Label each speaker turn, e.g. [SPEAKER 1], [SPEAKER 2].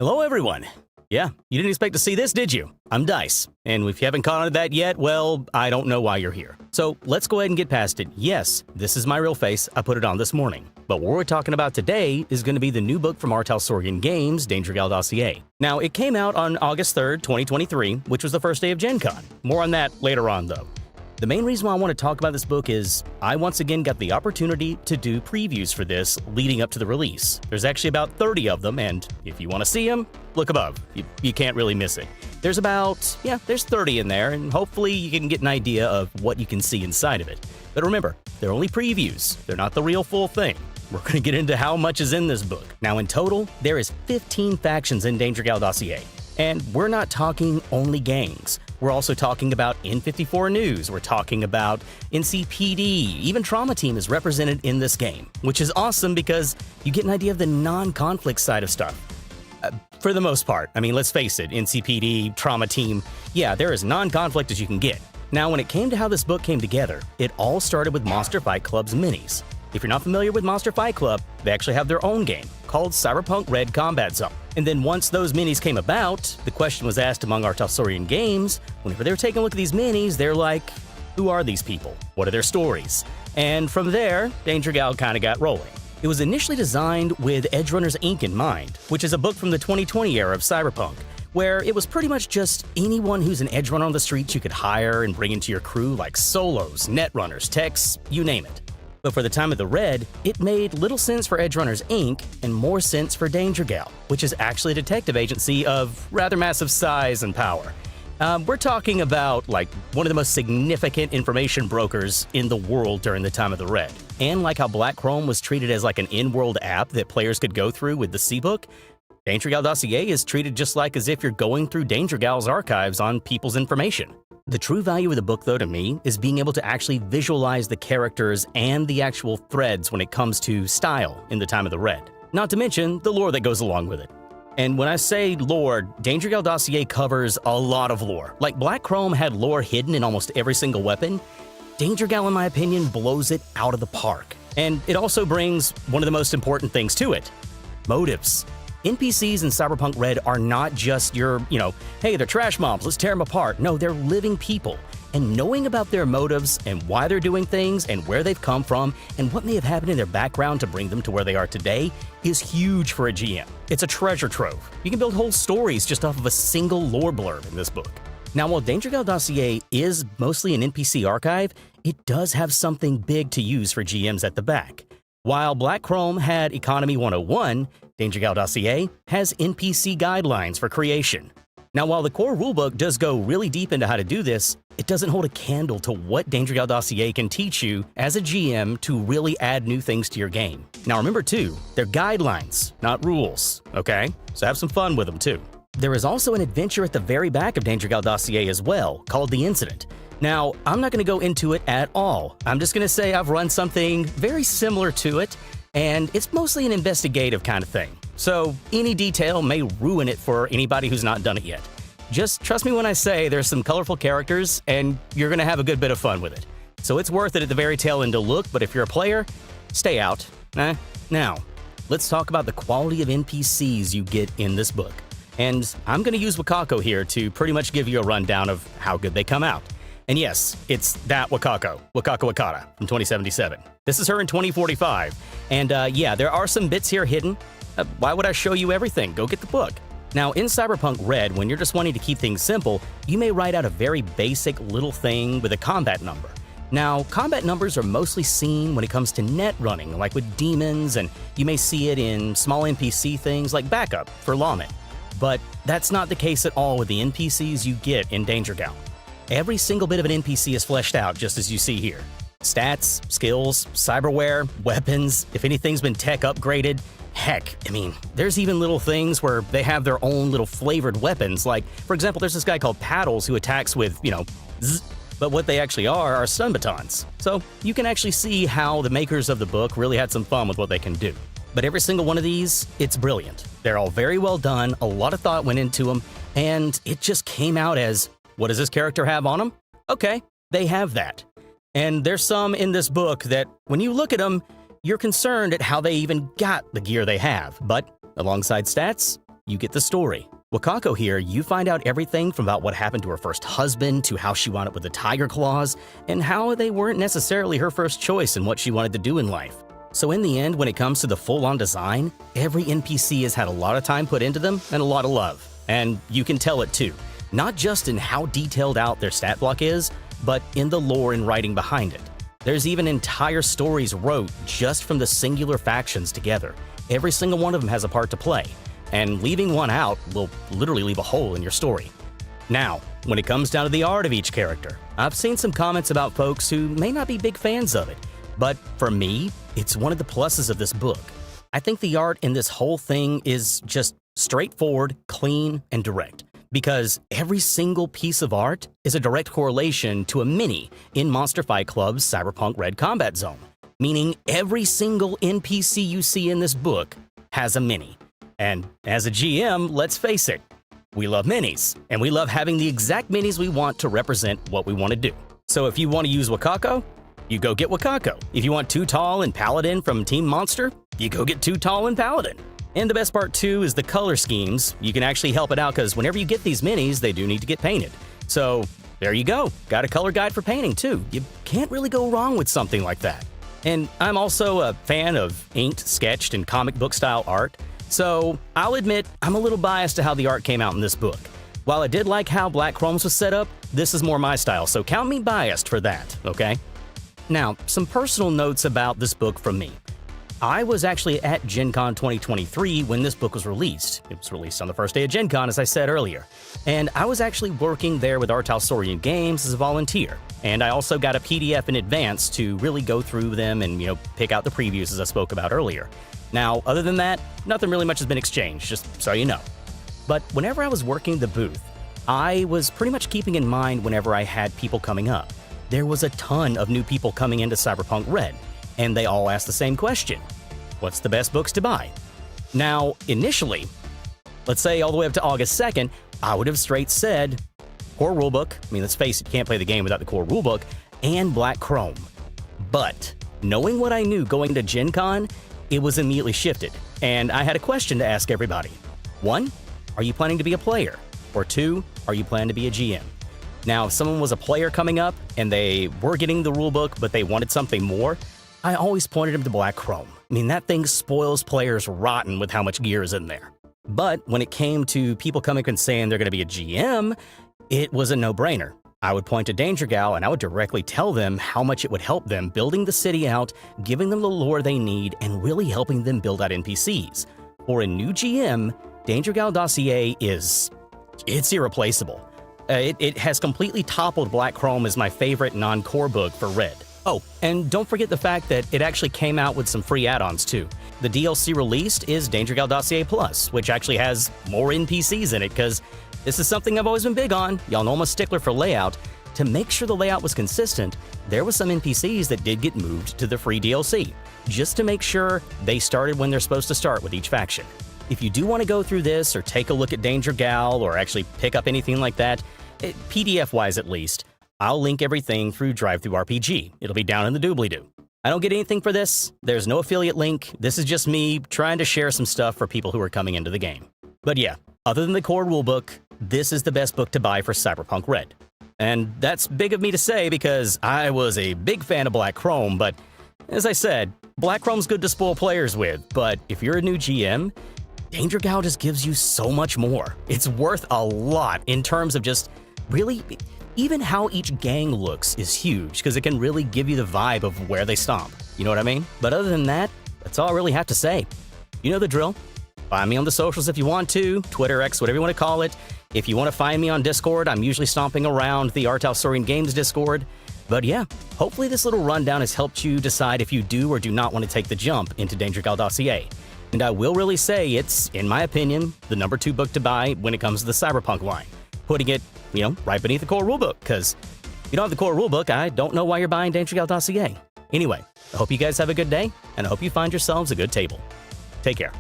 [SPEAKER 1] Hello, everyone. Yeah, you didn't expect to see this, did you? I'm Dice, and if you haven't caught on to that yet, well, I don't know why you're here. So let's go ahead and get past it. Yes, this is my real face. I put it on this morning. But what we're talking about today is going to be the new book from Talespire Games, Gal Dossier. Now, it came out on August 3rd, 2023, which was the first day of Gen Con. More on that later on, though. The main reason why I want to talk about this book is I once again got the opportunity to do previews for this leading up to the release. There's actually about 30 of them, and if you want to see them, look above. You can't really miss it. There's about, there's 30 in there, and hopefully you can get an idea of what you can see inside of it. But remember, they're only previews. They're not the real full thing. We're going to get into how much is in this book. Now, in total, there is 15 factions in Gal Dossier. And we're not talking only gangs. We're also talking about N54 News, we're talking about NCPD, even Trauma Team is represented in this game, which is awesome because you get an idea of the non-conflict side of stuff. For the most part, I mean, let's face it, NCPD, Trauma Team, yeah, they're as non-conflict as you can get. Now, when it came to how this book came together, it all started with Monster Fight Club's minis. If you're not familiar with Monster Fight Club, they actually have their own game called Cyberpunk Red Combat Zone. And then once those minis came about, the question was asked among our Talespire Games, whenever they were taking a look at these minis, they're like, who are these people? What are their stories? And from there, Gal kind of got rolling. It was initially designed with Edgerunners Inc. in mind, which is a book from the 2020 era of Cyberpunk, where it was pretty much just anyone who's an edgerunner on the streets you could hire and bring into your crew, like solos, netrunners, techs, you name it. But for the time of the Red, it made little sense for Edgerunners Inc. and more sense for Gal, which is actually a detective agency of rather massive size and power. We're talking about like one of the most significant information brokers in the world during the time of the Red. And like how Black Chrome was treated as like an in-world app that players could go through with the C-Book, Gal Dossier is treated just like as if you're going through Gal's archives on people's information. The true value of the book, though, to me, is being able to actually visualize the characters and the actual threads when it comes to style in the time of the Red. Not to mention the lore that goes along with it. And when I say lore, Gal Dossier covers a lot of lore. Like Black Chrome had lore hidden in almost every single weapon, Gal, in my opinion, blows it out of the park. And it also brings one of the most important things to it: motives. NPCs in Cyberpunk Red are not just your, hey, they're trash mobs, let's tear them apart. No, they're living people. And knowing about their motives and why they're doing things and where they've come from and what may have happened in their background to bring them to where they are today is huge for a GM. It's a treasure trove. You can build whole stories just off of a single lore blurb in this book. Now, while Gal Dossier is mostly an NPC archive, it does have something big to use for GMs at the back. While Black Chrome had Economy 101, Gal Dossier has NPC guidelines for creation. Now, while the core rulebook does go really deep into how to do this, it doesn't hold a candle to what Gal Dossier can teach you as a GM to really add new things to your game. Now remember too, they're guidelines, not rules, okay? So have some fun with them too. There is also an adventure at the very back of Gal Dossier as well, called The Incident. Now, I'm not going to go into it at all. I'm just going to say I've run something very similar to it, and it's mostly an investigative kind of thing. So any detail may ruin it for anybody who's not done it yet. Just trust me when I say there's some colorful characters, and you're going to have a good bit of fun with it. So it's worth it at the very tail end to look, but if you're a player, stay out. Now, let's talk about the quality of NPCs you get in this book. And I'm going to use Wakako here to pretty much give you a rundown of how good they come out. And yes, it's that Wakako Wakata from 2077. This is her in 2045. And yeah, there are some bits here hidden. Why would I show you everything? Go get the book. Now, in Cyberpunk Red, when you're just wanting to keep things simple, you may write out a very basic little thing with a combat number. Now, combat numbers are mostly seen when it comes to net running, like with demons, and you may see it in small NPC things like backup for lawmen. But that's not the case at all with the NPCs you get in Gal. Every single bit of an NPC is fleshed out just as you see here. Stats, skills, cyberware, weapons, if anything's been tech upgraded. Heck, I mean, there's even little things where they have their own little flavored weapons. Like, for example, there's this guy called Paddles who attacks with, zzz, but what they actually are stun batons. So you can actually see how the makers of the book really had some fun with what they can do. But every single one of these, it's brilliant. They're all very well done, a lot of thought went into them, and it just came out as, what does this character have on them? Okay, they have that. And there's some in this book that, when you look at them, you're concerned at how they even got the gear they have. But alongside stats, you get the story. Wakako here, you find out everything from about what happened to her first husband to how she wound up with the tiger claws, and how they weren't necessarily her first choice in what she wanted to do in life. So in the end, when it comes to the full-on design, every NPC has had a lot of time put into them and a lot of love. And you can tell it too, not just in how detailed out their stat block is, but in the lore and writing behind it. There's even entire stories wrote just from the singular factions together. Every single one of them has a part to play, and leaving one out will literally leave a hole in your story. Now, when it comes down to the art of each character, I've seen some comments about folks who may not be big fans of it, but for me, it's one of the pluses of this book. I think the art in this whole thing is just straightforward, clean, and direct, because every single piece of art is a direct correlation to a mini in Monster Fight Club's Cyberpunk Red Combat Zone, meaning every single NPC you see in this book has a mini. And as a GM, let's face it, we love minis, and we love having the exact minis we want to represent what we want to do. So if you want to use Wakako, you go get Wakako. If you want Too Tall and Paladin from Team Monster, you go get Too Tall and Paladin. And the best part too is the color schemes. You can actually help it out because whenever you get these minis, they do need to get painted. So there you go. Got a color guide for painting too. You can't really go wrong with something like that. And I'm also a fan of inked, sketched, and comic book style art. So I'll admit I'm a little biased to how the art came out in this book. While I did like how Black Chrome's was set up, this is more my style, so count me biased for that, okay? Now, some personal notes about this book from me. I was actually at Gen Con 2023 when this book was released. It was released on the first day of Gen Con, as I said earlier. And I was actually working there with Talespire Games as a volunteer. And I also got a PDF in advance to really go through them and, pick out the previews as I spoke about earlier. Now, other than that, nothing really much has been exchanged, just so you know. But whenever I was working the booth, I was pretty much keeping in mind whenever I had people coming up. There was a ton of new people coming into Cyberpunk Red, and they all asked the same question. What's the best books to buy? Now, initially, let's say all the way up to August 2nd, I would have straight said core rulebook, let's face it, you can't play the game without the core rulebook, and Black Chrome. But knowing what I knew going to Gen Con, it was immediately shifted, and I had a question to ask everybody. 1, are you planning to be a player? Or 2, are you planning to be a GM? Now, if someone was a player coming up and they were getting the rulebook, but they wanted something more, I always pointed them to Black Chrome. That thing spoils players rotten with how much gear is in there. But when it came to people coming and saying they're going to be a GM, it was a no-brainer. I would point to Danger Gal and I would directly tell them how much it would help them building the city out, giving them the lore they need, and really helping them build out NPCs. For a new GM, Danger Gal Dossier it's irreplaceable. It has completely toppled Black Chrome as my favorite non-core book for Red. Oh, and don't forget the fact that it actually came out with some free add-ons too. The DLC released is Danger Gal Dossier Plus, which actually has more NPCs in it, because this is something I've always been big on. Y'all know I'm a stickler for layout. To make sure the layout was consistent, there was some NPCs that did get moved to the free DLC, just to make sure they started when they're supposed to start with each faction. If you do want to go through this or take a look at Danger Gal or actually pick up anything like that, PDF-wise at least, I'll link everything through DriveThruRPG. It'll be down in the doobly-doo. I don't get anything for this. There's no affiliate link. This is just me trying to share some stuff for people who are coming into the game. But yeah, other than the core rulebook, this is the best book to buy for Cyberpunk Red. And that's big of me to say because I was a big fan of Black Chrome, but as I said, Black Chrome's good to spoil players with, but if you're a new GM, Danger Gal just gives you so much more. It's worth a lot in terms of just really, even how each gang looks is huge because it can really give you the vibe of where they stomp. You know what I mean? But other than that, that's all I really have to say. You know the drill. Find me on the socials if you want to, Twitter, X, whatever you want to call it. If you want to find me on Discord, I'm usually stomping around the Talespire Games Discord. But yeah, hopefully this little rundown has helped you decide if you do or do not want to take the jump into Danger Gal Dossier. And I will really say it's, in my opinion, the number 2 book to buy when it comes to the Cyberpunk line. Putting it, right beneath the core rulebook, because if you don't have the core rulebook, I don't know why you're buying Danger Gal Dossier. Anyway, I hope you guys have a good day, and I hope you find yourselves a good table. Take care.